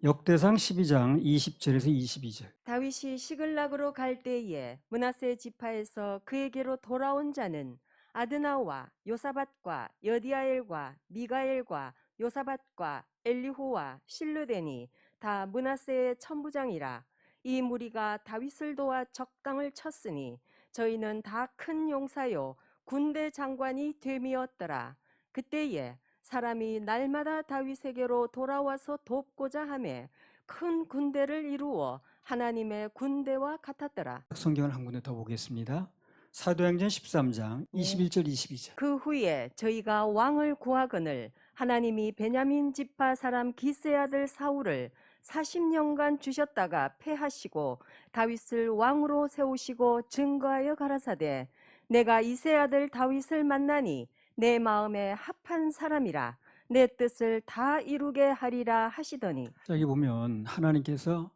역대상 12장 20절에서 22절. 다윗이 시글락으로 갈 때에 므낫세 지파에서 그에게로 돌아온 자는 아드나와 요사밧과 여디아엘과 미가엘과 요사밧과 엘리후와 실르데니 다 므낫세의 천부장이라. 이 무리가 다윗을 도와 적당을 쳤으니 저희는 다 큰 용사요 군대 장관이 됨이었더라. 그때에 사람이 날마다 다윗에게로 돌아와서 돕고자 하매 큰 군대를 이루어 하나님의 군대와 같았더라. 성경을 한 군데 더 보겠습니다. 사도행전 13장 21절 22절. 그 후에 저희가 왕을 구하거늘 하나님이 베냐민 지파 사람 기스의 아들 사울을 40년간 주셨다가 패하시고 다윗을 왕으로 세우시고 증거하여 가라사대 내가 이새 아들 다윗을 만나니 내 마음에 합한 사람이라 내 뜻을 다 이루게 하리라 하시더니. 자, 여기 보면 하나님께서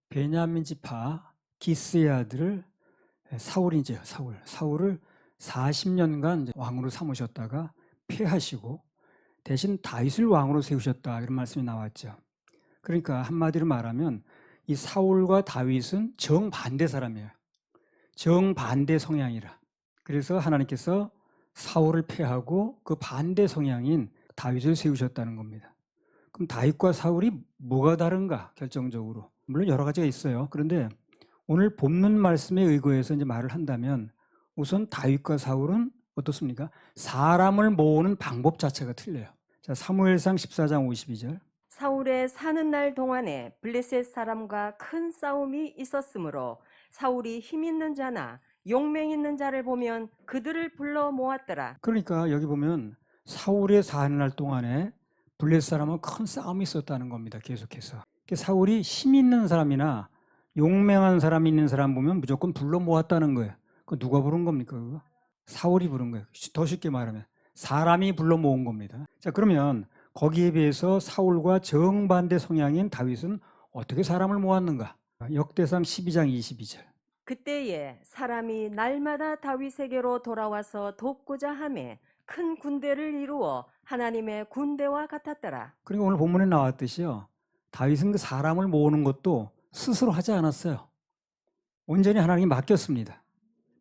베냐민 지파 기스의 아들을 사울이죠. 사울을 40년간 왕으로 삼으셨다가 패하시고 대신 다윗을 왕으로 세우셨다, 이런 말씀이 나왔죠. 그러니까 한마디로 말하면 이 사울과 다윗은 정반대 사람이에요. 정반대 성향이라. 그래서 하나님께서 사울을 패하고 그 반대 성향인 다윗을 세우셨다는 겁니다. 그럼 다윗과 사울이 뭐가 다른가? 결정적으로 물론 여러 가지가 있어요. 그런데 오늘 본문 말씀에 의거해서 이제 말을 한다면 우선 다윗과 사울은 어떻습니까? 사람을 모으는 방법 자체가 틀려요. 자, 사무엘상 14장 52절. 사울의 사는 날 동안에 블레셋 사람과 큰 싸움이 있었으므로 사울이 힘 있는 자나 용맹 있는 자를 보면 그들을 불러 모았더라. 그러니까 여기 보면 사울의 사는 날 동안에 블레셋 사람은 큰 싸움이 있었다는 겁니다. 계속해서. 사울이 힘 있는 사람이나 용맹한 사람이 있는 사람 보면 무조건 불러 모았다는 거예요. 그 누가 부른 겁니까? 그거? 사울이 부른 거예요. 더 쉽게 말하면 사람이 불러 모은 겁니다. 자, 그러면 거기에 비해서 사울과 정반대 성향인 다윗은 어떻게 사람을 모았는가? 역대상 12장 22절. 그때에 사람이 날마다 다윗에게로 돌아와서 돕고자 하매 큰 군대를 이루어 하나님의 군대와 같았더라. 그러니까 오늘 본문에 나왔듯이요, 다윗은 그 사람을 모으는 것도 스스로 하지 않았어요. 온전히 하나님이 맡겼습니다.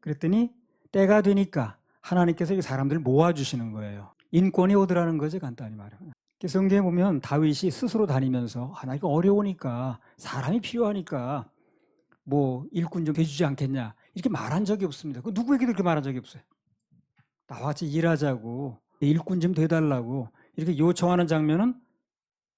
그랬더니 때가 되니까 하나님께서 이 사람들을 모아주시는 거예요. 인권이 오더라는 거죠, 간단히 말하면. 성경에 보면 다윗이 스스로 다니면서 나 이거 어려우니까 사람이 필요하니까 뭐 일꾼 좀 해주지 않겠냐, 이렇게 말한 적이 없습니다. 그 누구에게도 그렇게 말한 적이 없어요. 나와 같이 일하자고, 일꾼 좀 돼달라고 이렇게 요청하는 장면은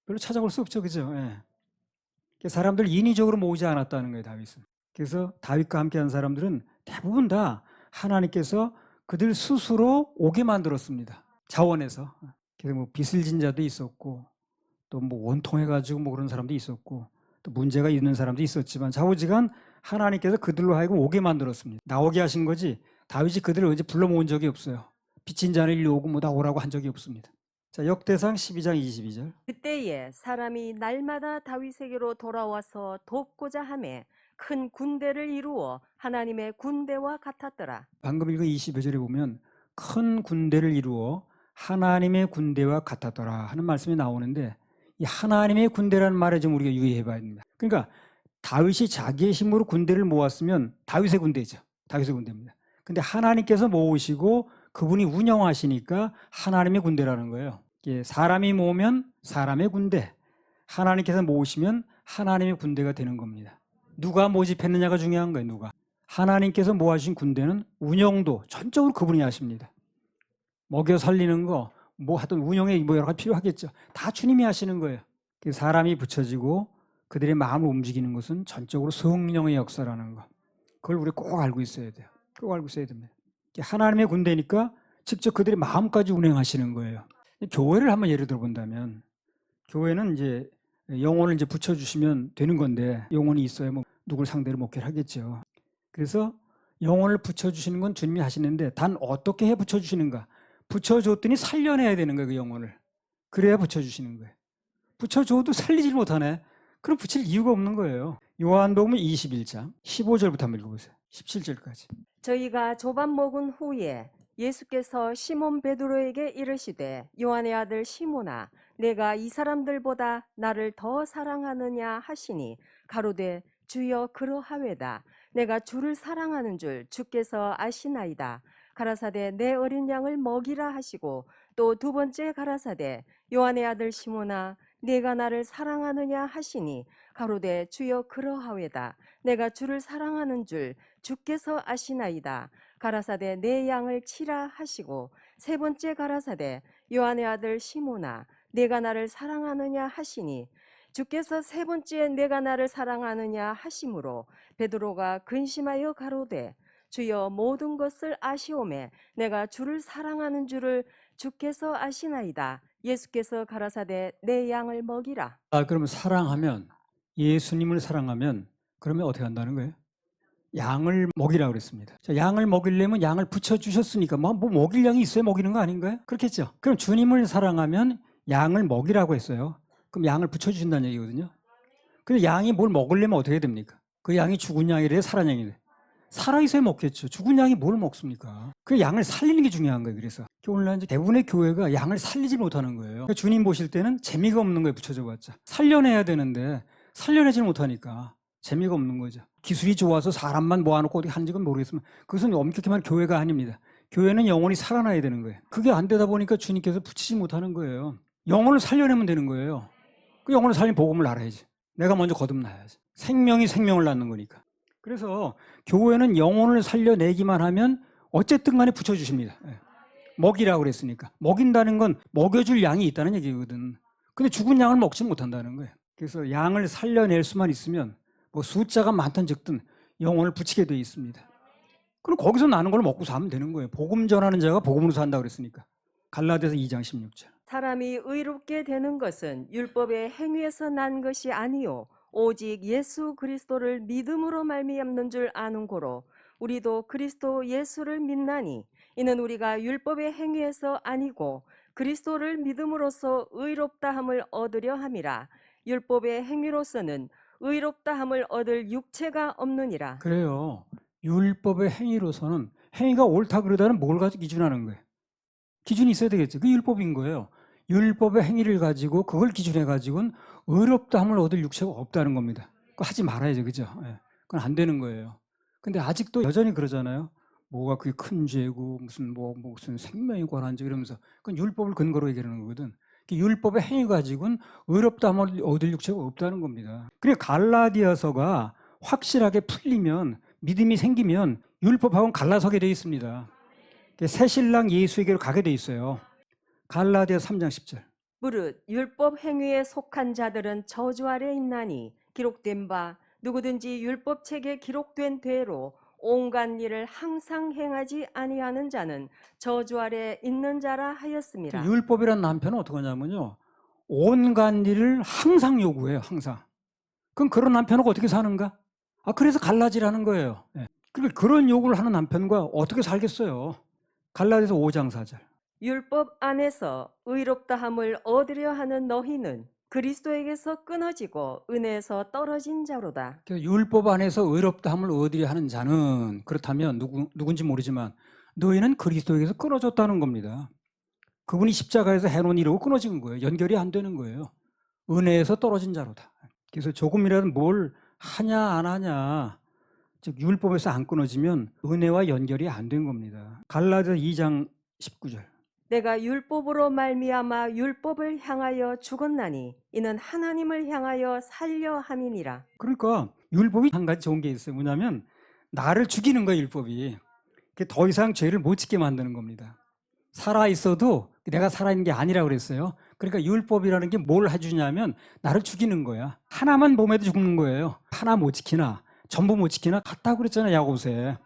별로 찾아볼 수 없죠, 그죠? 예. 사람들 인위적으로 모으지 않았다는 거예요, 다윗은. 그래서 다윗과 함께한 사람들은 대부분 다 하나님께서 그들 스스로 오게 만들었습니다. 자원해서. 그래서 뭐 빚을 진 자도 있었고, 또 뭐 원통해가지고 뭐 그런 사람도 있었고, 또 문제가 있는 사람도 있었지만 좌우지간 하나님께서 그들로 하여금 오게 만들었습니다. 나오게 하신 거지 다윗이 그들을 언제 불러 모은 적이 없어요. 빚진 자는 일로 오고 뭐 다 오라고 한 적이 없습니다. 자, 역대상 12장 22절. 그때에 사람이 날마다 다윗에게로 돌아와서 돕고자 하매 큰 군대를 이루어 하나님의 군대와 같았더라. 방금 읽은 22절에 보면 큰 군대를 이루어 하나님의 군대와 같았더라 하는 말씀이 나오는데, 이 하나님의 군대라는 말에 좀 우리가 유의해 봐야 됩니다. 그러니까 다윗이 자기의 힘으로 군대를 모았으면 다윗의 군대죠. 다윗의 군대입니다. 근데 하나님께서 모으시고 그분이 운영하시니까 하나님의 군대라는 거예요. 사람이 모으면 사람의 군대, 하나님께서 모으시면 하나님의 군대가 되는 겁니다. 누가 모집했느냐가 중요한 거예요. 누가. 하나님께서 모아주신 군대는 운영도 전적으로 그분이 하십니다. 먹여 살리는 거, 뭐 하여튼 운영에 뭐 여러 가지 필요하겠죠. 다 주님이 하시는 거예요. 사람이 붙여지고 그들의 마음을 움직이는 것은 전적으로 성령의 역사라는 거. 그걸 우리 꼭 알고 있어야 돼요. 꼭 알고 있어야 됩니다. 하나님의 군대니까 직접 그들의 마음까지 운행하시는 거예요. 교회를 한번 예를 들어 본다면, 교회는 이제 영혼을 이제 붙여주시면 되는 건데, 영혼이 있어야 뭐 누굴 상대로 목회를 하겠죠. 그래서 영혼을 붙여주시는 건 주님이 하시는데, 단 어떻게 해 붙여주시는가? 붙여줬더니 살려내야 되는 거예요, 그 영혼을. 그래야 붙여주시는 거예요. 붙여줘도 살리질 못하네. 그럼 붙일 이유가 없는 거예요. 요한복음 21장 15절부터 한번 읽어보세요. 17절까지. 저희가 조반 먹은 후에 예수께서 시몬 베드로에게 이르시되 요한의 아들 시몬아 내가 이 사람들보다 나를 더 사랑하느냐 하시니 가로되 주여 그러하외다. 내가 주를 사랑하는 줄 주께서 아시나이다. 가라사대 내 어린 양을 먹이라 하시고 또 두 번째 가라사대 요한의 아들 시몬아 네가 나를 사랑하느냐 하시니 가로되 주여 그러하외다. 내가 주를 사랑하는 줄 주께서 아시나이다. 가라사대 내 양을 치라 하시고 세 번째 가라사대 요한의 아들 시몬아 네가 나를 사랑하느냐 하시니 주께서 세 번째 내가 나를 사랑하느냐 하심으로 베드로가 근심하여 가로되 주여 모든 것을 아시오매 내가 주를 사랑하는 줄을 주께서 아시나이다. 예수께서 가라사대 내 양을 먹이라. 그러면 사랑하면, 예수님을 사랑하면 그러면 어떻게 한다는 거예요? 양을 먹이라고 그랬습니다. 자, 양을 먹이려면 양을 붙여주셨으니까 뭐 먹일 양이 있어야 먹이는 거 아닌가요? 그렇겠죠. 그럼 주님을 사랑하면 양을 먹이라고 했어요. 그럼 양을 붙여주신다는 얘기거든요. 근데 양이 뭘 먹으려면 어떻게 됩니까? 그 양이 죽은 양이래, 살아난 양이래. 살아있어야 먹겠죠. 죽은 양이 뭘 먹습니까? 그 양을 살리는 게 중요한 거예요. 그래서 오늘날 이제 대부분의 교회가 양을 살리지 못하는 거예요. 그러니까 주님 보실 때는 재미가 없는 거예요. 붙여줘봤자. 살려내야 되는데 살려내지 못하니까 재미가 없는 거죠. 기술이 좋아서 사람만 모아놓고 어디 한지는 모르겠지만 그것은 엄격히 말하면 교회가 아닙니다. 교회는 영혼이 살아나야 되는 거예요. 그게 안 되다 보니까 주님께서 붙이지 못하는 거예요. 영혼을 살려내면 되는 거예요. 그 영혼을 살린 복음을 알아야지. 내가 먼저 거듭나야지. 생명이 생명을 낳는 거니까. 그래서 교회는 영혼을 살려내기만 하면 어쨌든 간에 붙여주십니다. 먹이라고 그랬으니까. 먹인다는 건 먹여줄 양이 있다는 얘기거든. 근데 죽은 양을 먹지 못한다는 거예요. 그래서 양을 살려낼 수만 있으면 뭐 숫자가 많든 적든 영혼을 붙이게 되어 있습니다. 그럼 거기서 나는 걸 먹고 사면 되는 거예요. 복음 전하는 자가 복음으로 산다고 그랬으니까. 갈라디아서 2장 16절. 사람이 의롭게 되는 것은 율법의 행위에서 난 것이 아니요 오직 예수 그리스도를 믿음으로 말미암는 줄 아는 고로 우리도 그리스도 예수를 믿나니 이는 우리가 율법의 행위에서 아니고 그리스도를 믿음으로써 의롭다함을 얻으려 함이라. 율법의 행위로서는 의롭다함을 얻을 육체가 없느니라. 그래요. 율법의 행위로서는 행위가 옳다 그러다는 뭘 가지고 기준하는 거예요? 기준이 있어야 되겠죠. 그 율법인 거예요. 율법의 행위를 가지고 그걸 기준해 가지고는 의롭다함을 얻을 육체가 없다는 겁니다. 그거 하지 말아야죠. 그죠? 예. 그건 안 되는 거예요. 근데 아직도 여전히 그러잖아요. 뭐가 그게 큰 죄고 무슨 생명이 관한 죄 이러면서 그건 율법을 근거로 얘기하는 거거든. 그 율법의 행위 가지고는 의롭다함을 얻을 육체가 없다는 겁니다. 그러니까 갈라디아서가 확실하게 풀리면 믿음이 생기면 율법하고는 갈라서게 되어 있습니다. 새 신랑 예수에게로 가게 돼 있어요. 갈라디아 3장 10절. 무릇 율법 행위에 속한 자들은 저주 아래 있나니 기록된 바 누구든지 율법 책에 기록된 대로 온갖 일을 항상 행하지 아니하는 자는 저주 아래 있는 자라 하였습니다. 율법이란 남편은 어떻게 하냐면요. 온갖 일을 항상 요구해요. 항상. 그럼 그런 남편하고 어떻게 사는가? 그래서 갈라지라는 거예요. 예. 그러니까 그런 요구를 하는 남편과 어떻게 살겠어요? 갈라디아서 5장 4절. 율법 안에서 의롭다함을 얻으려 하는 너희는 그리스도에게서 끊어지고 은혜에서 떨어진 자로다. 율법 안에서 의롭다함을 얻으려 하는 자는 그렇다면 누군지 모르지만 너희는 그리스도에게서 끊어졌다는 겁니다. 그분이 십자가에서 해놓은 일하고 끊어진 거예요. 연결이 안 되는 거예요. 은혜에서 떨어진 자로다. 그래서 조금이라도 뭘 하냐 안 하냐, 즉 율법에서 안 끊어지면 은혜와 연결이 안 된 겁니다. 갈라디아 2장 19절. 내가 율법으로 말미암아 율법을 향하여 죽었나니 이는 하나님을 향하여 살려 함이니라. 그러니까 율법이 한 가지 좋은 게 있어요. 뭐냐면 나를 죽이는 거예요. 율법이. 더 이상 죄를 못 짓게 만드는 겁니다. 살아있어도 내가 살아있는 게 아니라고 그랬어요. 그러니까 율법이라는 게 뭘 해주냐면 나를 죽이는 거야. 하나만 범해도 죽는 거예요. 하나 못 지키나 전부 못 지키나 같다고 그랬잖아요. 야고보서에.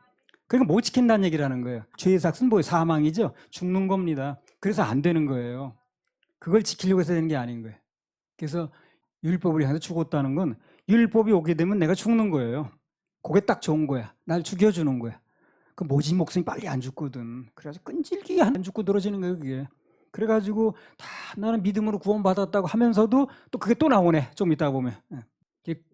그러니까 못 지킨다는 얘기라는 거예요. 죄의 삭은 뭐예요? 사망이죠. 죽는 겁니다. 그래서 안 되는 거예요. 그걸 지키려고 해서 되는 게 아닌 거예요. 그래서 율법을 향해서 죽었다는 건 율법이 오게 되면 내가 죽는 거예요. 그게 딱 좋은 거야. 날 죽여주는 거야. 그 모진 목숨이 빨리 안 죽거든. 그래가지고 끈질기게 안 죽고 늘어지는 거예요. 그게. 그래가지고 다 나는 믿음으로 구원받았다고 하면서도 또 그게 또 나오네. 좀 이따 보면.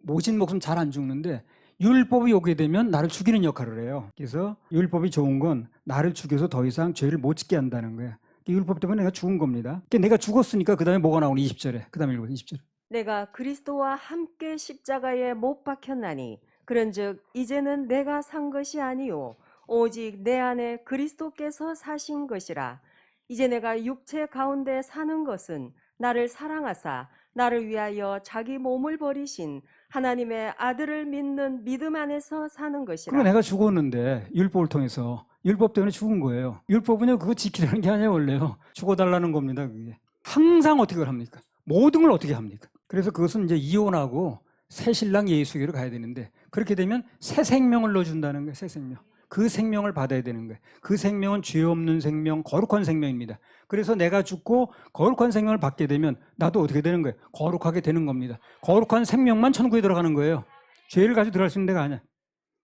모진 목숨 잘 안 죽는데 율법이 오게 되면 나를 죽이는 역할을 해요. 그래서 율법이 좋은 건 나를 죽여서 더 이상 죄를 못 짓게 한다는 거예요. 율법 때문에 내가 죽은 겁니다. 그러니까 내가 죽었으니까 그 다음에 뭐가 나오는 20절에. 그 다음에 읽어보세요. 20절. 내가 그리스도와 함께 십자가에 못 박혔나니 그런즉 이제는 내가 산 것이 아니요 오직 내 안에 그리스도께서 사신 것이라. 이제 내가 육체 가운데 사는 것은 나를 사랑하사 나를 위하여 자기 몸을 버리신 하나님의 아들을 믿는 믿음 안에서 사는 그거 것이라. 내가 죽었는데 율법을 통해서 율법 때문에 죽은 거예요. 율법은요 그거 지키라는 게 아니에요 원래요. 죽어달라는 겁니다. 그게 항상 어떻게 합니까? 모든 걸 어떻게 합니까? 그래서 그것은 이제 이혼하고 새 신랑 예수에게로 가야 되는데 그렇게 되면 새 생명을 넣어준다는 거예요. 새 생명. 그 생명을 받아야 되는 거예요. 그 생명은 죄 없는 생명, 거룩한 생명입니다. 그래서 내가 죽고 거룩한 생명을 받게 되면 나도 어떻게 되는 거예요? 거룩하게 되는 겁니다. 거룩한 생명만 천국에 들어가는 거예요. 죄를 가지고 들어갈 수 있는 데가 아니야.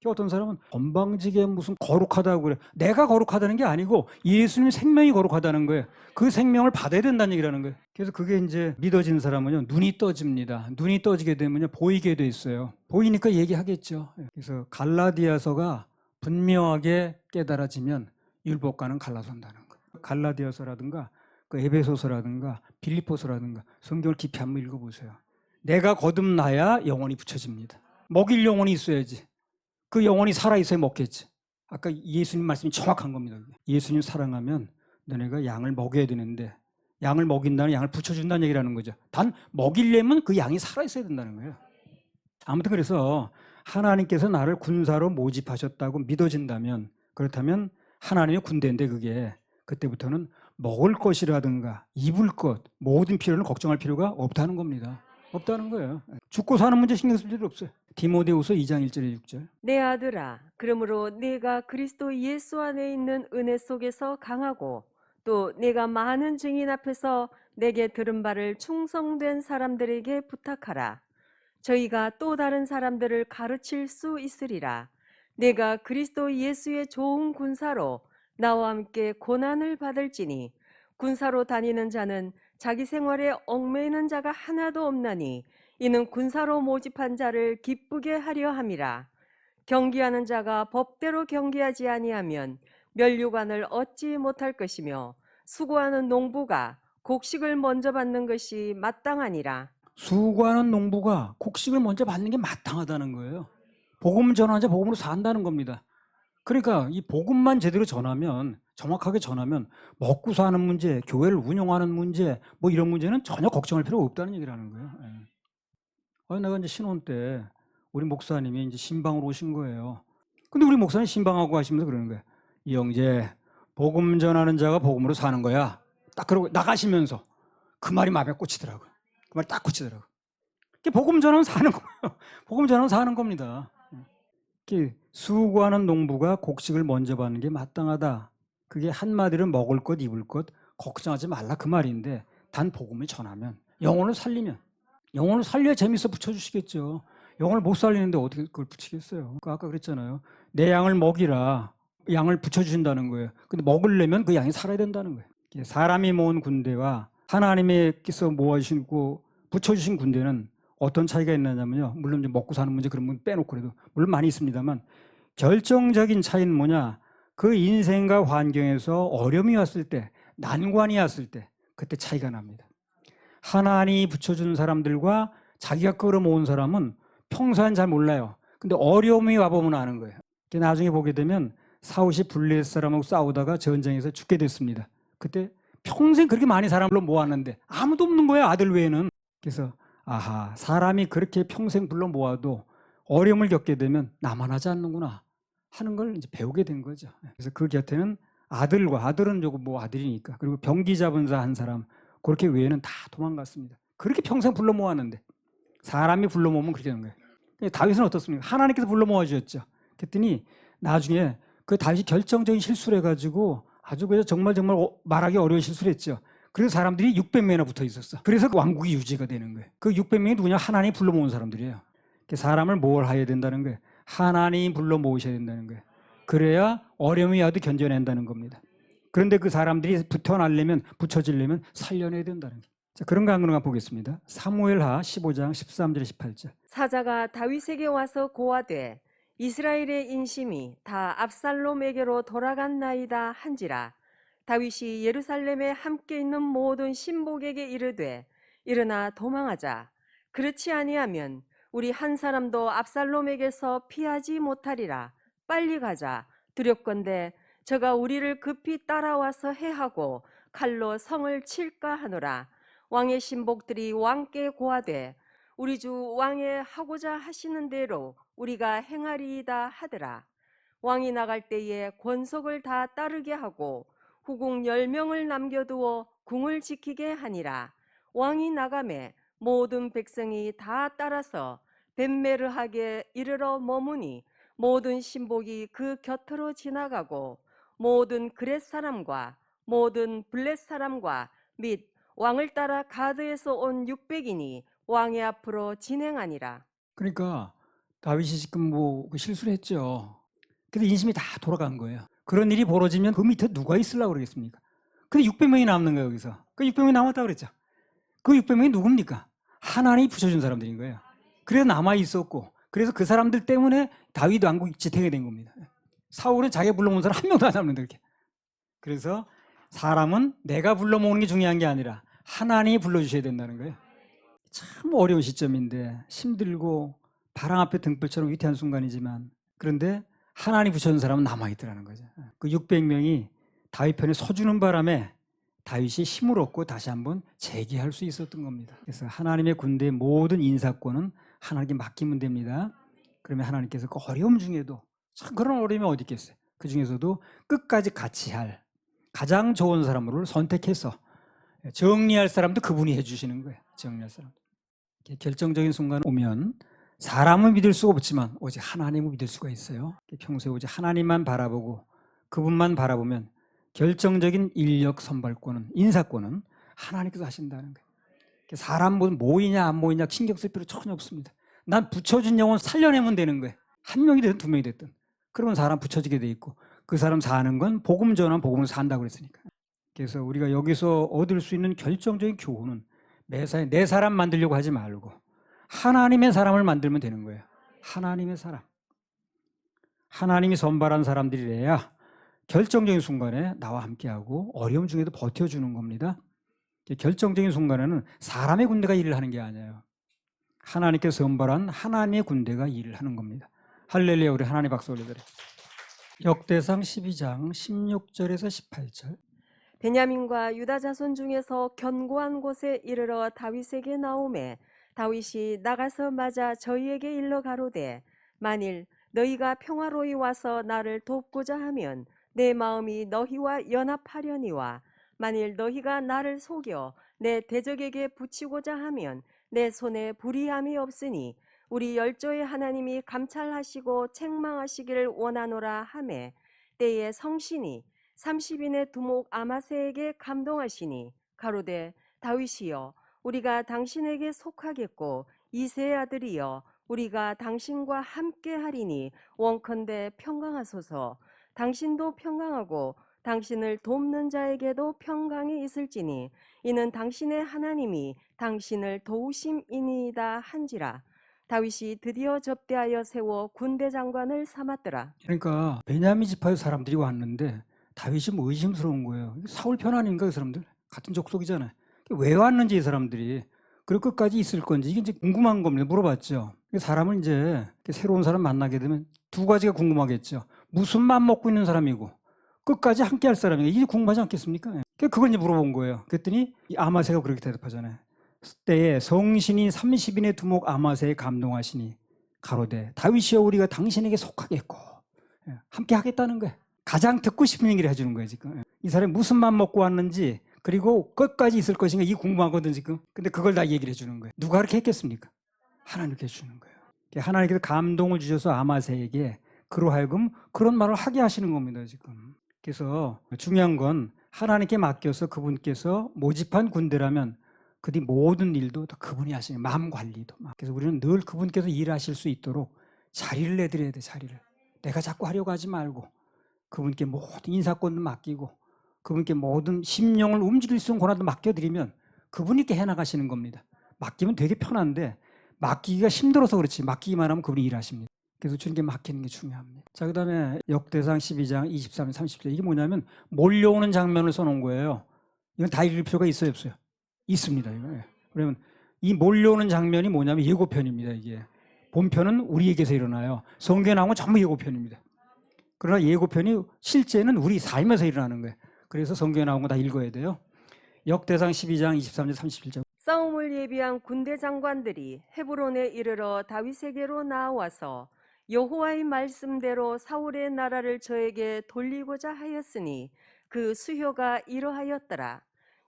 어떤 사람은 건방지게 무슨 거룩하다고 그래. 내가 거룩하다는 게 아니고 예수님 생명이 거룩하다는 거예요. 그 생명을 받아야 된다는 얘기라는 거예요. 그래서 그게 이제 믿어진 사람은요 눈이 떠집니다. 눈이 떠지게 되면요 보이게 돼 있어요. 보이니까 얘기하겠죠. 그래서 갈라디아서가 분명하게 깨달아지면 율법과는 갈라선다는 거예요. 갈라디아서라든가 그 에베소서라든가 빌립보서라든가 성경을 깊이 한번 읽어보세요. 내가 거듭나야 영혼이 붙여집니다. 먹일 영혼이 있어야지. 그 영혼이 살아있어야 먹겠지. 아까 예수님 말씀이 정확한 겁니다. 예수님 사랑하면 너네가 양을 먹여야 되는데 양을 먹인다는 양을 붙여준다는 얘기라는 거죠. 단 먹이려면 그 양이 살아있어야 된다는 거예요. 아무튼 그래서 하나님께서 나를 군사로 모집하셨다고 믿어진다면 그렇다면 하나님의 군대인데 그게 그때부터는 먹을 것이라든가 입을 것 모든 필요를 걱정할 필요가 없다는 겁니다. 없다는 거예요. 죽고 사는 문제 신경 쓸 필요 없어요. 디모데후서 2장 1절에 6절. 내 아들아, 그러므로 네가 그리스도 예수 안에 있는 은혜 속에서 강하고 또 네가 많은 증인 앞에서 내게 들은 바를 충성된 사람들에게 부탁하라. 저희가 또 다른 사람들을 가르칠 수 있으리라. 내가 그리스도 예수의 좋은 군사로 나와 함께 고난을 받을지니 군사로 다니는 자는 자기 생활에 얽매이는 자가 하나도 없나니 이는 군사로 모집한 자를 기쁘게 하려 함이라. 경기하는 자가 법대로 경기하지 아니하면 면류관을 얻지 못할 것이며 수고하는 농부가 곡식을 먼저 받는 것이 마땅하니라. 수고하는 농부가 곡식을 먼저 받는 게 마땅하다는 거예요. 복음 전하는 자 복음으로 산다는 겁니다. 그러니까 이 복음만 제대로 전하면 정확하게 전하면 먹고 사는 문제, 교회를 운영하는 문제 뭐 이런 문제는 전혀 걱정할 필요가 없다는 얘기라는 거예요. 내가 이제 신혼 때 우리 목사님이 이제 신방으로 오신 거예요. 근데 우리 목사님 신방하고 하시면서 그러는 거예요. 이 형제, 복음 전하는 자가 복음으로 사는 거야. 딱 그러고 나가시면서 그 말이 마음에 꽂히더라고요. 그 말이 딱 꽂히더라고요. 복음 전하면 사는 거예요. 복음 전하면 사는 겁니다. 수고하는 농부가 곡식을 먼저 받는 게 마땅하다. 그게 한마디로 먹을 것, 입을 것 걱정하지 말라 그 말인데 단 복음을 전하면 영혼을 살리면 영혼을 살려야 재밌어 붙여주시겠죠. 영혼을 못 살리는데 어떻게 그걸 붙이겠어요. 아까 그랬잖아요. 내 양을 먹이라. 양을 붙여주신다는 거예요. 근데 먹으려면 그 양이 살아야 된다는 거예요. 사람이 모은 군대와 하나님께서 모아주시고 붙여주신 군대는 어떤 차이가 있느냐면요. 물론 이제 먹고 사는 문제 그런 건 빼놓고 그래도 물론 많이 있습니다만 결정적인 차이는 뭐냐. 그 인생과 환경에서 어려움이 왔을 때 난관이 왔을 때 그때 차이가 납니다. 하나님이 붙여준 사람들과 자기가 끌어모은 사람은 평소엔 잘 몰라요. 근데 어려움이 와보면 아는 거예요. 나중에 보게 되면 사웃이 블레셋 사람하고 싸우다가 전쟁에서 죽게 됐습니다. 그때 평생 그렇게 많이 사람을 모았는데 아무도 없는 거예요. 아들 외에는. 그래서 아하, 사람이 그렇게 평생 불러 모아도 어려움을 겪게 되면 나만 하지 않는구나 하는 걸 이제 배우게 된 거죠. 그래서 그 곁에는 아들은 조금 뭐 아들이니까 그리고 병기 잡은 자 한 사람 그렇게 외에는 다 도망갔습니다. 그렇게 평생 불러 모았는데 사람이 불러 모으면 그렇게 되는 거예요. 다윗은 어떻습니까? 하나님께서 불러 모아 주셨죠. 그랬더니 나중에 그 다윗이 결정적인 실수를 해가지고 아주 그냥 정말 말하기 어려운 실수를 했죠. 그래서 사람들이 600명이나 붙어 있었어. 그래서 그 왕국이 유지가 되는 거예요. 그 600명이 누구냐? 하나님이 불러 모은 사람들이에요. 사람을 뭘 해야 된다는 거예요? 하나님이 불러 모으셔야 된다는 거예요. 그래야 어려움이 와도 견뎌낸다는 겁니다. 그런데 그 사람들이 붙여지려면 살려내야 된다는 거예요. 자, 그런가 안 그런가 보겠습니다. 사무엘하 15장 13절 18절. 사자가 다윗에게 와서 고하되 이스라엘의 인심이 다 압살롬에게로 돌아갔나이다 한지라. 다윗이 예루살렘에 함께 있는 모든 신복에게 이르되 일어나 도망하자. 그렇지 아니하면 우리 한 사람도 압살롬에게서 피하지 못하리라. 빨리 가자. 두렵건대 저가 우리를 급히 따라와서 해하고 칼로 성을 칠까 하노라. 왕의 신복들이 왕께 고하되 우리 주 왕의 하고자 하시는 대로 우리가 행하리이다 하더라. 왕이 나갈 때에 권속을 다 따르게 하고 후궁 10명을 남겨두어 궁을 지키게 하니라. 왕이 나가매 모든 백성이 다 따라서 벳메르하게 이르러 머무니 모든 신복이 그 곁으로 지나가고 모든 그렛 사람과 모든 블렛 사람과 및 왕을 따라 가드에서 온 600인이 왕의 앞으로 진행하니라. 그러니까 다윗이 지금 그 실수를 했죠. 근데 인심이 다 돌아간 거예요. 그런 일이 벌어지면 그 밑에 누가 있으려고 그러겠습니까? 근데 600명이 남는 거예요, 여기서. 그 600명이 남았다고 그랬죠. 그 600명이 누굽니까? 하나님이 붙여준 사람들인 거예요. 그래서 남아 있었고, 그래서 그 사람들 때문에 다윗 왕국이 지탱이 된 겁니다. 사울은 자기가 불러모은 사람 한 명도 안 남는다, 이렇게. 그래서 사람은 내가 불러모으는 게 중요한 게 아니라 하나님이 불러주셔야 된다는 거예요. 참 어려운 시점인데 힘들고 바람 앞에 등불처럼 위태한 순간이지만 그런데 하나님 붙여준 사람은 남아있더라는 거죠. 그 600명이 다윗 편에 서주는 바람에 다윗이 힘을 얻고 다시 한번 재기할 수 있었던 겁니다. 그래서 하나님의 군대의 모든 인사권은 하나님께 맡기면 됩니다. 그러면 하나님께서 그 어려움 중에도 참 그런 어려움이 어디 있겠어요. 그 중에서도 끝까지 같이 할 가장 좋은 사람을 선택해서 정리할 사람도 그분이 해주시는 거예요. 정리할 사람. 결정적인 순간 오면 사람은 믿을 수가 없지만 오직 하나님을 믿을 수가 있어요. 평소에 오직 하나님만 바라보고 그분만 바라보면 결정적인 인력 선발권은 인사권은 하나님께서 하신다는 거예요. 사람 모이냐 안 모이냐 신경 쓸 필요 전혀 없습니다. 난 붙여준 영혼 살려내면 되는 거예요. 한 명이 됐든 두 명이 됐든. 그러면 사람 붙여지게 돼 있고 그 사람 사는 건 복음 전한 복음을 산다고 그랬으니까. 그래서 우리가 여기서 얻을 수 있는 결정적인 교훈은 매사에 내 사람 만들려고 하지 말고 하나님의 사람을 만들면 되는 거예요. 하나님의 사람. 하나님이 선발한 사람들이래야 결정적인 순간에 나와 함께하고 어려움 중에도 버텨주는 겁니다. 결정적인 순간에는 사람의 군대가 일을 하는 게 아니에요. 하나님께서 선발한 하나님의 군대가 일을 하는 겁니다. 할렐루야. 우리 하나님 박수 올려드려요. 역대상 12장 16절에서 18절. 베냐민과 유다 자손 중에서 견고한 곳에 이르러 다윗에게 나오매 다윗이 나가서 맞아 저희에게 일러 가로되 만일 너희가 평화로이 와서 나를 돕고자 하면 내 마음이 너희와 연합하려니와 만일 너희가 나를 속여 내 대적에게 붙이고자 하면 내 손에 불의함이 없으니 우리 열조의 하나님이 감찰하시고 책망하시기를 원하노라 하매 때에 성신이 30인의 두목 아마새에게 감동하시니 가로되 다윗이여 우리가 당신에게 속하겠고 이새의 아들이여 우리가 당신과 함께 하리니 원컨대 평강하소서. 당신도 평강하고 당신을 돕는 자에게도 평강이 있을지니 이는 당신의 하나님이 당신을 도우심이니이다 한지라. 다윗이 드디어 접대하여 세워 군대 장관을 삼았더라. 그러니까 베냐민 지파의 사람들이 왔는데 다윗이 뭐 의심스러운 거예요. 사울 편 아닌가 그 사람들? 같은 족속이잖아요. 왜 왔는지 이 사람들이 그리고 끝까지 있을 건지 이게 이제 궁금한 겁니다. 물어봤죠. 사람을 이제 새로운 사람 만나게 되면 두 가지가 궁금하겠죠. 무슨 맘 먹고 있는 사람이고 끝까지 함께 할 사람이고 이게 궁금하지 않겠습니까? 그걸 이제 물어본 거예요. 그랬더니 이 아마새가 그렇게 대답하잖아요. 때에 성신이 30인의 두목 아마새에 감동하시니 가로되 다윗이여 우리가 당신에게 속하겠고 함께 하겠다는 거예요. 가장 듣고 싶은 얘기를 해주는 거예요. 지금 이 사람이 무슨 맘 먹고 왔는지 그리고 끝까지 있을 것인가 이게 궁금하거든 지금. 근데 그걸 다 얘기를 해주는 거예요. 누가 그렇게 했겠습니까? 하나님께 해주는 거예요. 하나님께서 감동을 주셔서 아마새에게 그로 하여금 그런 말을 하게 하시는 겁니다. 지금. 그래서 중요한 건 하나님께 맡겨서 그분께서 모집한 군대라면 그 뒤 모든 일도 다 그분이 하시는 마음 관리도. 그래서 우리는 늘 그분께서 일하실 수 있도록 자리를 내드려야 돼. 자리를. 내가 자꾸 하려고 하지 말고 그분께 모든 인사권도 맡기고 그분께 모든 심령을 움직일 수 있는 권한도 맡겨드리면 그분이 이렇게 해나가시는 겁니다. 맡기면 되게 편한데 맡기기가 힘들어서 그렇지 맡기기만 하면 그분이 일하십니다. 그래서 주님께 맡기는 게 중요합니다. 자, 그다음에 역대상 12장 23, 30절 이게 뭐냐면 몰려오는 장면을 써놓은 거예요. 이건 다 읽을 필요가 있어요, 없어요? 있습니다. 이거. 예. 그러면 이 몰려오는 장면이 뭐냐면 예고편입니다. 이게 본편은 우리에게서 일어나요. 성경에 나오면 전부 예고편입니다. 그러나 예고편이 실제는 우리 삶에서 일어나는 거예요. 그래서 성경에 나온 거 다 읽어야 돼요. 역대상 12장 23절 31절. 싸움을 예비한 군대 장관들이 헤브론에 이르러 다윗에게로 나와서 여호와의 말씀대로 사울의 나라를 저에게 돌리고자 하였으니 그 수효가 이러하였더라.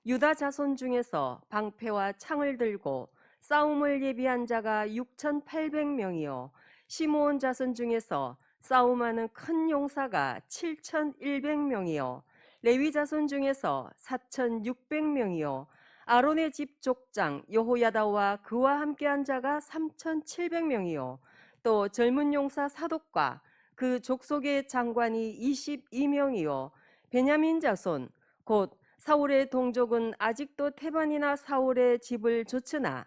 유다 자손 중에서 방패와 창을 들고 싸움을 예비한 자가 6,800명이요 시므온 자손 중에서 싸움하는 큰 용사가 7,100명이요 레위 자손 중에서 4,600명이요 아론의 집 족장 여호야다와 그와 함께한 자가 3,700명이요 또 젊은 용사 사독과 그 족속의 장관이 22명이요 베냐민 자손 곧 사울의 동족은 아직도 테반이나 사울의 집을 좇으나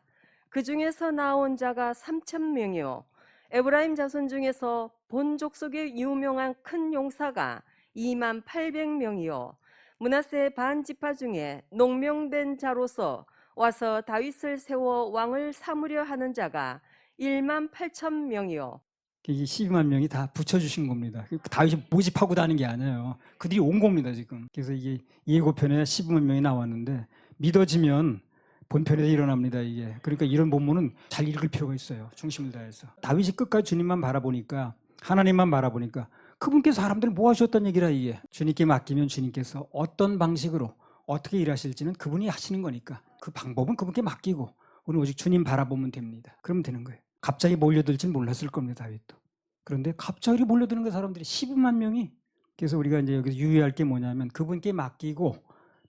그 중에서 나온 자가 3,000명이요 에브라임 자손 중에서 본 족속의 유명한 큰 용사가 28,000명이요 므낫세 반 지파 중에 농명된 자로서 와서 다윗을 세워 왕을 삼으려 하는 자가 18,000명이요. 이게 12만 명이 다 붙여주신 겁니다. 다윗이 모집하고 다닌 게 아니에요. 그들이 온 겁니다, 지금. 그래서 이게 예고편에 12만 명이 나왔는데 믿어지면 본편에서 일어납니다, 이게. 그러니까 이런 본문은 잘 읽을 필요가 있어요. 중심을 다해서. 다윗이 끝까지 주님만 바라보니까, 하나님만 바라보니까 그분께서 사람들을 모아주셨다는 얘기라 이게. 주님께 맡기면 주님께서 어떤 방식으로 어떻게 일하실지는 그분이 하시는 거니까 그 방법은 그분께 맡기고 우리는 오직 주님 바라보면 됩니다. 그러면 되는 거예요. 갑자기 몰려들지는 몰랐을 겁니다, 다윗도. 그런데 갑자기 몰려드는 그 사람들이 12만 명이. 그래서 우리가 이제 여기서 유의할 게 뭐냐면 그분께 맡기고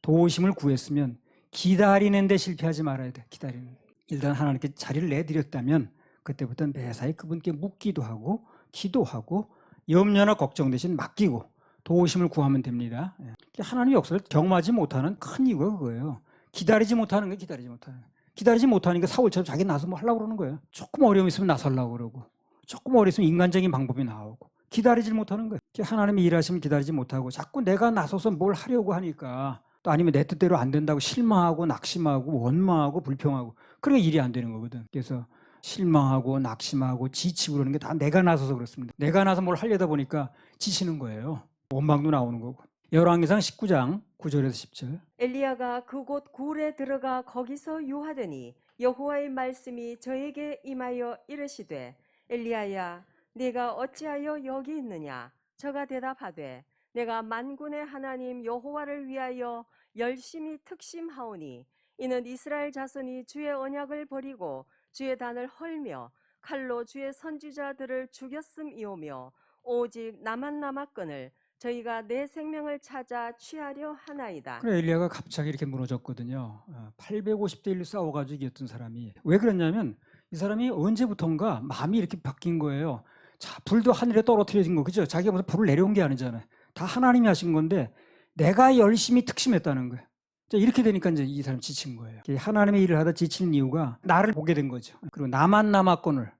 도우심을 구했으면 기다리는 데 실패하지 말아야 돼. 기다리는. 일단 하나님께 자리를 내드렸다면 그때부터는 매사에 그분께 묻기도 하고 기도하고 염려나 걱정 대신 맡기고 도우심을 구하면 됩니다. 하나님의 역사를 경험하지 못하는 큰 이유가 그거예요. 기다리지 못하는 게 기다리지 못하는 거예요. 기다리지 못하니까 사울처럼 자기 나서 뭐 하려고 그러는 거예요. 조금 어려움 있으면 나서려고 그러고 조금 어려움 있으면 인간적인 방법이 나오고 기다리지 못하는 거예요. 하나님의 일하시면 기다리지 못하고 자꾸 내가 나서서 뭘 하려고 하니까 또 아니면 내 뜻대로 안 된다고 실망하고 낙심하고 원망하고 불평하고 그러니까 일이 안 되는 거거든. 그래서 실망하고 낙심하고 지치고 그러는 게 다 내가 나서서 그렇습니다. 내가 나서 뭘 하려다 보니까 지치는 거예요. 원망도 나오는 거고. 열왕기상 19장 9절에서 10절. 엘리야가 그곳 굴에 들어가 거기서 유하더니 여호와의 말씀이 저에게 임하여 이르시되 엘리야야 네가 어찌하여 여기 있느냐 저가 대답하되 내가 만군의 하나님 여호와를 위하여 열심히 특심하오니 이는 이스라엘 자손이 주의 언약을 버리고 주의 단을 헐며 칼로 주의 선지자들을 죽였음이오며 오직 나만 남았거늘 저희가 내 생명을 찾아 취하려 하나이다. 그래 엘리야가 갑자기 이렇게 무너졌거든요. 850대 1로 싸워가지고 이겼던 사람이. 왜 그랬냐면 이 사람이 언제부턴가 마음이 이렇게 바뀐 거예요. 자, 불도 하늘에 떨어뜨려진 거 그죠? 자기가 무슨 불을 내려온 게 아니잖아요. 다 하나님이 하신 건데 내가 열심히 특심했다는 거예요. 자, 이렇게 되니까 이제 이 사람 지친 거예요. 하나님의 일을 하다 지치는 이유가 나를 보게 된 거죠. 그리고 나만 남았거늘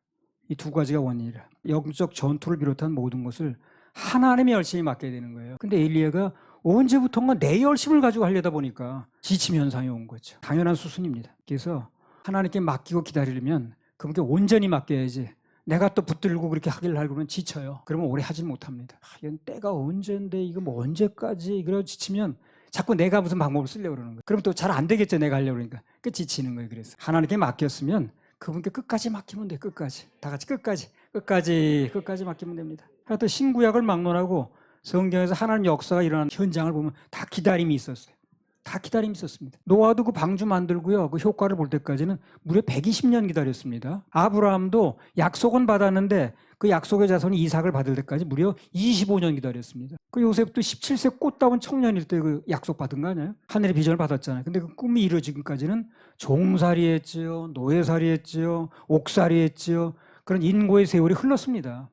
이 두 가지가 원인이라. 영적 전투를 비롯한 모든 것을 하나님의 열심히 맡게 되는 거예요. 근데 엘리야가 언제부턴가 내 열심을 가지고 하려다 보니까 지침 현상이 온 거죠. 당연한 수순입니다. 그래서 하나님께 맡기고 기다리려면 그분께 온전히 맡겨야지 내가 또 붙들고 그렇게 하길 하고는 지쳐요. 그러면 오래 하질 못합니다. 이건 때가 언젠데 이거 뭐 언제까지 그러고 지치면 자꾸 내가 무슨 방법을 쓰려고 그러는 거예요. 그럼 또 잘 안 되겠죠. 내가 하려고 그러니까. 지치는 거예요. 그래서 하나님께 맡겼으면 그분께 끝까지 맡기면 돼요. 끝까지. 다 같이 끝까지 맡기면 됩니다. 하여튼 신구약을 막론하고 성경에서 하나님 역사가 일어나는 현장을 보면 다 기다림이 있었어요. 다 기다림이 있었습니다. 노아도 그 방주 만들고요. 그 효과를 볼 때까지는 무려 120년 기다렸습니다. 아브라함도 약속은 받았는데 그 약속의 자손이 이삭을 받을 때까지 무려 25년 기다렸습니다. 그 요셉도 17세 꽃다운 청년일 때 그 약속 받은 거 아니에요? 하늘의 비전을 받았잖아요. 근데 그 꿈이 이루어지기까지는 종살이 했지요. 노예살이 했지요. 옥살이 했지요. 그런 인고의 세월이 흘렀습니다.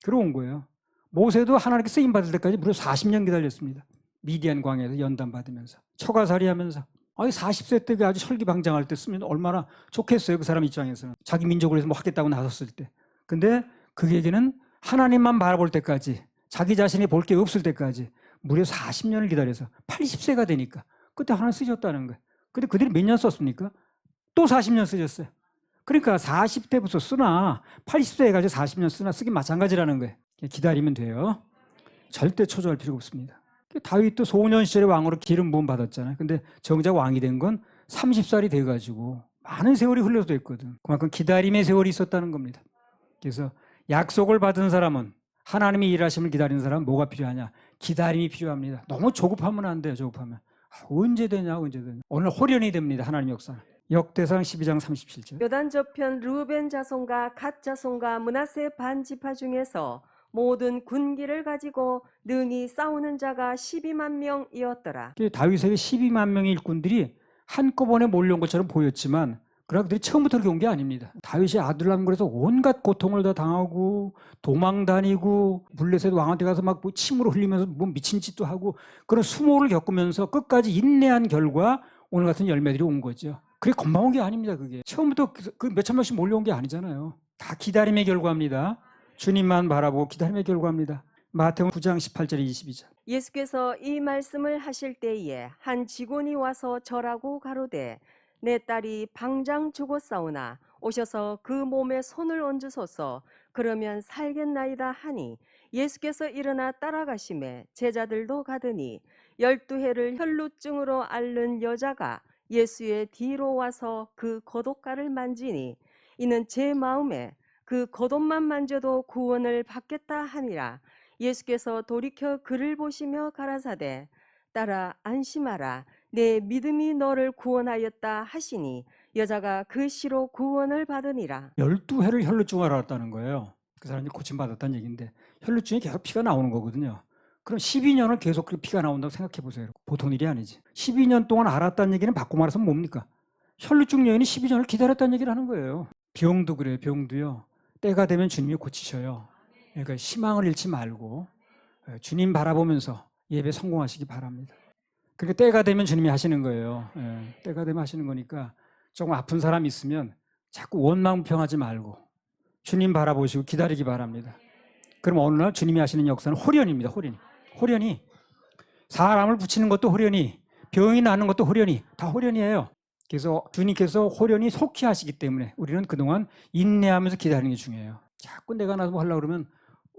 들어온 거예요. 모세도 하나님께 쓰임 받을 때까지 무려 40년 기다렸습니다. 미디안 광야에서 연단 받으면서 처가살이 하면서 40세 때 아주 설기방장할 때 쓰면 얼마나 좋겠어요. 그 사람 입장에서는 자기 민족을 위해서 뭐 하겠다고 나섰을 때. 근데 그에게는 하나님만 바라볼 때까지, 자기 자신이 볼 게 없을 때까지 무려 40년을 기다려서 80세가 되니까 그때 하나 쓰셨다는 거예요. 근데 그들이 몇 년 썼습니까? 또 40년 쓰셨어요. 그러니까 40대부터 쓰나 80세 해가지고 40년 쓰나 쓰긴 마찬가지라는 거예요. 기다리면 돼요. 절대 초조할 필요가 없습니다. 다윗도 소년 시절에 왕으로 기름 부음 받았잖아요. 근데 정작 왕이 된 건 30살이 돼가지고 많은 세월이 흘러서 됐거든. 그만큼 기다림의 세월이 있었다는 겁니다. 그래서 약속을 받은 사람은, 하나님의 일하심을 기다리는 사람은 뭐가 필요하냐? 기다림이 필요합니다. 너무 조급하면 안 돼요. 조급하면. 언제 되냐 언제 되냐. 오늘 호련이 됩니다. 하나님 역사는. 역대상 12장 37절. 요단 저편 르우벤 자손과 갓 자손과 므낫세 반 지파 중에서 모든 군기를 가지고 능히 싸우는 자가 12만 명이었더라. 다윗에게 12만 명의 일꾼들이 한꺼번에 몰려온 것처럼 보였지만 그러나 그들이 처음부터 그렇게 온 게 아닙니다. 다윗이 아둘람 그래서 온갖 고통을 다 당하고 도망 다니고 블레셋 왕한테 가서 막 침으로 흘리면서 뭐 미친 짓도 하고 그런 수모를 겪으면서 끝까지 인내한 결과 오늘 같은 열매들이 온 거죠. 그게 금방 온 게 아닙니다. 그게 처음부터 그 몇천 명씩 몰려온 게 아니잖아요. 다 기다림의 결과입니다. 주님만 바라보고 기다림의 결과입니다. 마태복음 9장 18절에 22절. 예수께서 이 말씀을 하실 때에 한 직원이 와서 절하고 가로되 내 딸이 방장 죽었사오나 오셔서 그 몸에 손을 얹으소서 그러면 살겠나이다 하니 예수께서 일어나 따라가심에 제자들도 가더니 12해를 혈루증으로 앓는 여자가 예수의 뒤로 와서 그 겉옷가를 만지니 이는 제 마음에 그 겉옷만 만져도 구원을 받겠다 하니라. 예수께서 돌이켜 그를 보시며 가라사대 딸아 안심하라 내 믿음이 너를 구원하였다 하시니 여자가 그 시로 구원을 받으니라. 12회를 혈루증을 앓았다는 거예요. 그 사람이 고침받았다는 얘기인데 혈루증이 계속 피가 나오는 거거든요. 그럼 12년을 계속 그 피가 나온다고 생각해 보세요. 보통 일이 아니지. 12년 동안 앓았다는 얘기는 바꿔 말해서 뭡니까? 혈루증 여인이 12년을 기다렸다는 얘기를 하는 거예요. 병도 그래요. 병도요. 때가 되면 주님이 고치셔요. 그러니까 희망을 잃지 말고 주님 바라보면서 예배 성공하시기 바랍니다. 그러니까 때가 되면 주님이 하시는 거예요. 때가 되면 하시는 거니까 조금 아픈 사람 있으면 자꾸 원망평하지 말고 주님 바라보시고 기다리기 바랍니다. 그럼 어느 날 주님이 하시는 역사는 호련입니다. 호련이 사람을 붙이는 것도 호련이, 병이 나는 것도 호련이, 다 호련이에요. 그래서 주님께서 호련히 속히 하시기 때문에 우리는 그동안 인내하면서 기다리는 게 중요해요. 자꾸 내가 나서 뭐 하려고 그러면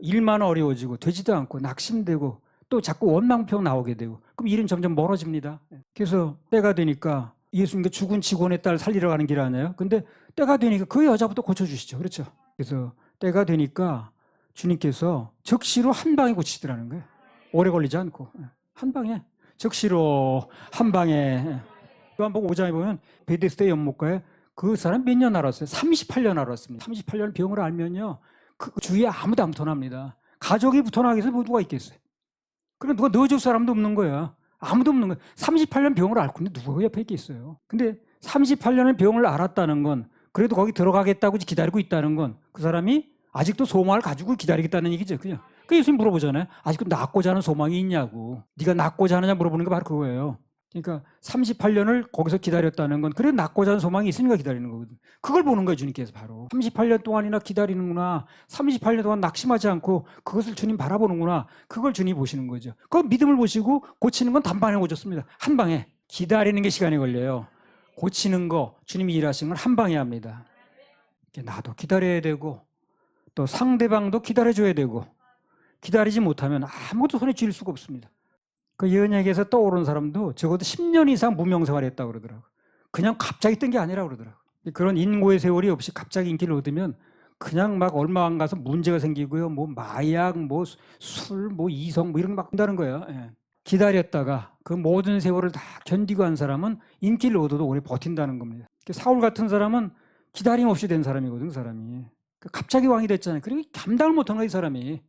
일만 어려워지고 되지도 않고 낙심되고 또 자꾸 원망평 나오게 되고 그럼 일은 점점 멀어집니다. 그래서 때가 되니까 예수님께 죽은 직원의 딸 살리러 가는 길 아니에요? 근데 때가 되니까 그 여자부터 고쳐주시죠. 그렇죠? 그래서 때가 되니까 주님께서 적시로 한 방에 고치시더라는 거예요. 오래 걸리지 않고 한 방에 적시로 한 방에. 요한복음 5장에 보면 베데스다 연못가에 그 사람 몇 년 알았어요? 38년 알았습니다. 38년 병을 알면요 그 주위에 아무도 안 붙어납니다. 가족이 붙어나기 위해서 누가 있겠어요? 그럼 누가 넣어줄 사람도 없는 거야. 아무도 없는 거야. 38년 병을 앓고 있는데 누가 그 옆에 있겠어요? 근데 38년을 병을 앓았다는 건 그래도 거기 들어가겠다고 기다리고 있다는 건 그 사람이 아직도 소망을 가지고 기다리겠다는 얘기죠. 그죠? 그 예수님 물어보잖아요. 아직도 낫고자 하는 소망이 있냐고. 네가 낫고자 하느냐 물어보는 게 바로 그거예요. 그러니까 38년을 거기서 기다렸다는 건 그래 낫고자 하는 소망이 있으니까 기다리는 거거든. 그걸 보는 거예요. 주님께서 바로. 38년 동안이나 기다리는구나. 38년 동안 낙심하지 않고 그것을 주님 바라보는구나. 그걸 주님이 보시는 거죠. 그 믿음을 보시고 고치는 건 단방에 고쳤습니다. 한 방에. 기다리는 게 시간이 걸려요. 고치는 거 주님이 일하시는 건 한 방에 합니다. 나도 기다려야 되고 또 상대방도 기다려줘야 되고 기다리지 못하면 아무것도 손에 쥘 수가 없습니다. 그 연예계에서 떠오른 사람도 적어도 10년 이상 무명생활했다고 그러더라고요. 그냥 갑자기 뜬 게 아니라고 그러더라고요. 그런 인고의 세월이 없이 갑자기 인기를 얻으면 그냥 막 얼마 안 가서 문제가 생기고요. 뭐 마약, 뭐 술, 뭐 이성 뭐 이런 거 막 한다는 거예요. 기다렸다가 그 모든 세월을 다 견디고 한 사람은 인기를 얻어도 오래 버틴다는 겁니다. 사울 같은 사람은 기다림 없이 된 사람이거든, 그 사람이. 갑자기 왕이 됐잖아요. 그리고 감당을 못한 거야, 이 사람이.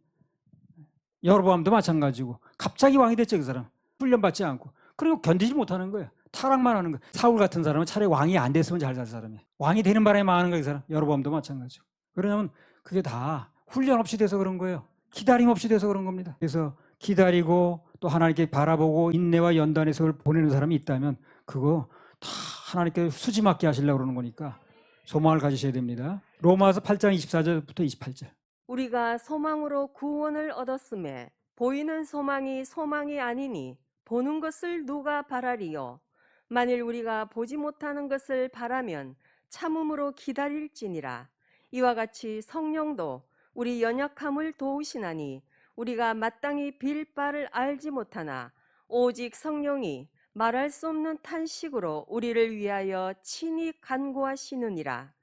여로보암도 마찬가지고 갑자기 왕이 됐죠, 그 사람. 훈련받지 않고. 그리고 견디지 못하는 거예요. 타락만 하는 거예요. 사울 같은 사람은 차라리 왕이 안 됐으면 잘 살 사람이에요. 왕이 되는 바람에 망하는 거예요, 그 사람. 여로보암도 마찬가지고. 그러냐면 그게 다 훈련 없이 돼서 그런 거예요. 기다림 없이 돼서 그런 겁니다. 그래서 기다리고 또 하나님께 바라보고 인내와 연단의 세월을 보내는 사람이 있다면 그거 다 하나님께 수지 맞게 하시려고 그러는 거니까 소망을 가지셔야 됩니다. 로마서 8장 24절부터 28절. 우리가 소망으로 구원을 얻었음에 보이는 소망이 소망이 아니니 보는 것을 누가 바라리요. 만일 우리가 보지 못하는 것을 바라면 참음으로 기다릴지니라. 이와 같이 성령도 우리 연약함을 도우시나니 우리가 마땅히 빌 바를 알지 못하나 오직 성령이 말할 수 없는 탄식으로 우리를 위하여 친히 간구하시느니라.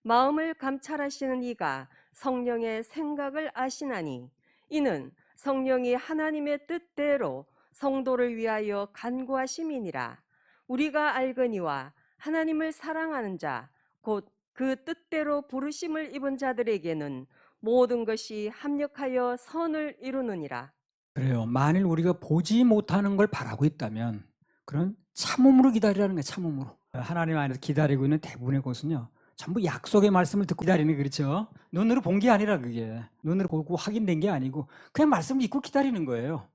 마음을 감찰하시는 이가 성령의 생각을 아시나니 이는 성령이 하나님의 뜻대로 성도를 위하여 간구하심이니라. 우리가 알거니와 하나님을 사랑하는 자 곧 그 뜻대로 부르심을 입은 자들에게는 모든 것이 합력하여 선을 이루느니라. 그래요. 만일 우리가 보지 못하는 걸 바라고 있다면 그런 참음으로 기다리라는 거예요. 참음으로. 하나님 안에서 기다리고 있는 대부분의 것은요. 전부 약속의 말씀을 듣고 기다리는 거 그렇죠. 눈으로 본 게 아니라 그게. 눈으로 보고 확인된 게 아니고 그냥 말씀을 잊고 기다리는 거예요.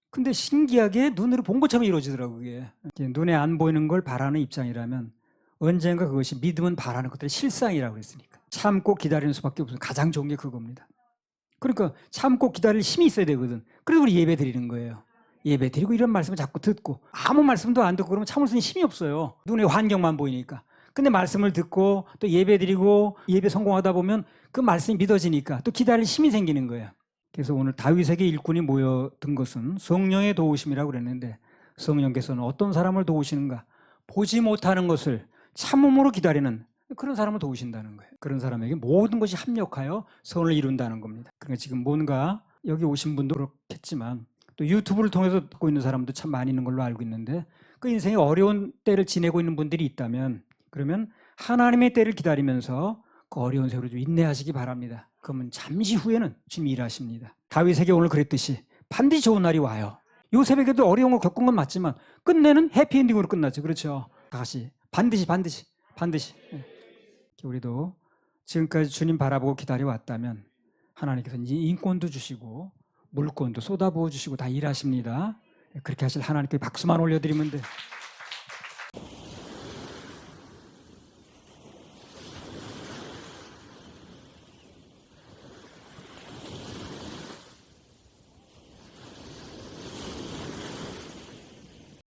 근데 신기하게 눈으로 본 것처럼 이루어지더라고요. 그게. 눈에 안 보이는 걸 바라는 입장이라면 언젠가 그것이 믿음은 바라는 것들의 실상이라고 그랬으니까. 참고 기다리는 수밖에 없어요. 가장 좋은 게 그겁니다. 그러니까 참고 기다릴 힘이 있어야 되거든. 그래서 우리 예배 드리는 거예요. 예배 드리고 이런 말씀을 자꾸 듣고 아무 말씀도 안 듣고 그러면 참을 수 있는 힘이 없어요. 눈에 환경만 보이니까. 근데 말씀을 듣고 또 예배 드리고 예배 성공하다 보면 그 말씀이 믿어지니까 또 기다릴 힘이 생기는 거예요. 그래서 오늘 다윗에게 일꾼이 모여든 것은 성령의 도우심이라고 그랬는데 성령께서는 어떤 사람을 도우시는가? 보지 못하는 것을 참음으로 기다리는 그런 사람을 도우신다는 거예요. 그런 사람에게 모든 것이 합력하여 선을 이룬다는 겁니다. 그러니까 지금 뭔가 여기 오신 분도 그렇겠지만 또 유튜브를 통해서 듣고 있는 사람도 참 많이 있는 걸로 알고 있는데 그 인생에 어려운 때를 지내고 있는 분들이 있다면 그러면 하나님의 때를 기다리면서 그 어려운 세월을 좀 인내하시기 바랍니다. 그러면 잠시 후에는 주님 일하십니다. 다윗에게 오늘 그랬듯이 반드시 좋은 날이 와요. 요 새벽에도 어려운 걸 겪은 건 맞지만 끝내는 해피엔딩으로 끝났죠. 그렇죠. 다시 반드시. 우리도 지금까지 주님 바라보고 기다려왔다면 하나님께서 이제 인권도 주시고 물권도 쏟아부어 주시고 다 일하십니다. 그렇게 하실 하나님께 박수만 올려드리면 돼.